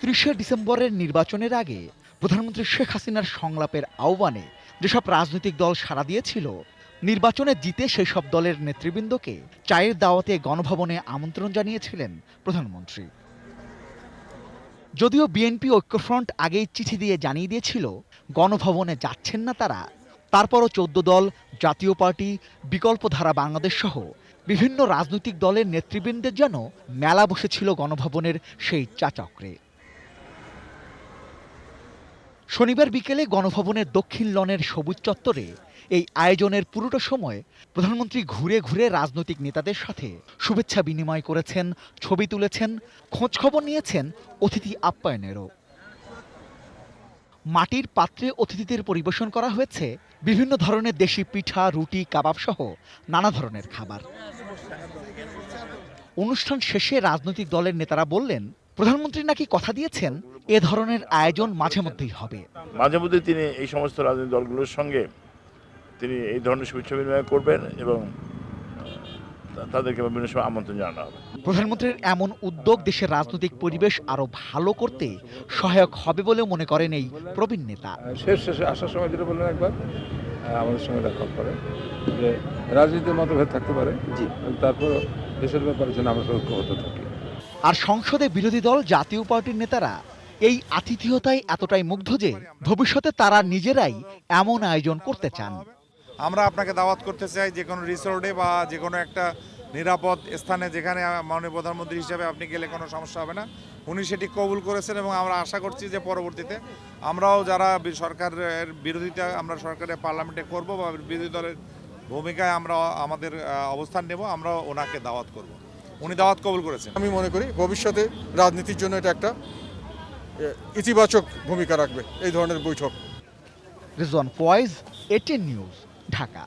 ৩০শে ডিসেম্বরের নির্বাচনের আগে প্রধানমন্ত্রী শেখ হাসিনার সংলাপের আহ্বানে যেসব রাজনৈতিক দল সাড়া দিয়েছিল, নির্বাচনে জিতে সেই সব দলের নেতৃবৃন্দকে চায়ের দাওয়াতে গণভবনে আমন্ত্রণ জানিয়েছিলেন প্রধানমন্ত্রী। যদিও বিএনপি ঐক্যফ্রন্ট আগেই চিঠি দিয়ে জানিয়ে দিয়েছিল গণভবনে যাচ্ছেন না তারা, তারপরও ১৪ দল, জাতীয় পার্টি, বিকল্পধারা বাংলাদেশ সহ বিভিন্ন রাজনৈতিক দলের নেতৃবৃন্দের যেন মেলা বসেছিল গণভবনের সেই চা-চক্রে। শনিবার বিকেলে গণভবনের দক্ষিণ লনের সবুজ চত্বরে এই আয়োজনের পুরোটা সময় প্রধানমন্ত্রী ঘুরে ঘুরে রাজনৈতিক নেতাদের সাথে শুভেচ্ছা বিনিময় করেছেন, ছবি তুলেছেন, খোঁজখবর নিয়েছেন অতিথি আপ্যায়নেরও। মাটির পাত্রে অতিথিদের পরিবেশন করা হয়েছে বিভিন্ন ধরনের দেশি পিঠা, রুটি, কাবাব সহ নানা ধরনের খাবার। অনুষ্ঠান শেষে রাজনৈতিক দলের নেতারা বললেন, প্রধানমন্ত্রী নাকি কথা দিয়েছেন এ ধরনের আয়োজন মাঝে মধ্যেই হবে। মাঝে মধ্যে তিনি এই সমস্ত রাজনৈতিক দলগুলোর সঙ্গে তিনি এই ধরনের শুভেচ্ছা বিনিময় করবেন এবং তাদেরকে বিভিন্ন সময় আমন্ত্রণ জানানো হবে। প্রধানমন্ত্রীর এমন উদ্যোগ দেশের রাজনৈতিক পরিবেশ আরো ভালো করতে সহায়ক হবে বলে মনে করেন এই প্রবীণ নেতা। শেষে আসার সময় যেটা বললেন একবার আমাদের সঙ্গে দেখা করে যে রাজনীতির মতভেদ থাকতে পারে, তারপর দেশের ব্যাপারে যেন আমরা ঐক্যবদ্ধ থাকি। আর সংসদে বিরোধী দল জাতীয় পার্টির নেতারা এই আতিথেয়তায় এতটাই মুগ্ধ যে ভবিষ্যতে তারা নিজেরাই এমন আয়োজন করতে চান। আমরা আপনাকে দাওয়াত করতে চাই যে কোনো রিসোর্টে বা যে কোনো একটা নিরাপদ স্থানে, যেখানে মাননীয় প্রধানমন্ত্রী হিসেবে আপনি গেলে কোনো সমস্যা হবে না। উনি সেটি কবুল করেছেন এবং আমরা আশা করছি যে পরবর্তীতে আমরাও যারা সরকারের বিরোধিতা আমরা সরকারের পার্লামেন্টে করব বা বিরোধী দলের ভূমিকায় আমরা আমাদের অবস্থান নেব, আমরা ওনাকে দাওয়াত করব। উনি দাওয়াত কবুল করেছেন। আমি মনে করি ভবিষ্যতে রাজনীতির জন্য এটা একটা ইতিবাচক ভূমিকা রাখবে এই ধরনের বৈঠক। Rizwan Foyez, ATN news, Dhaka.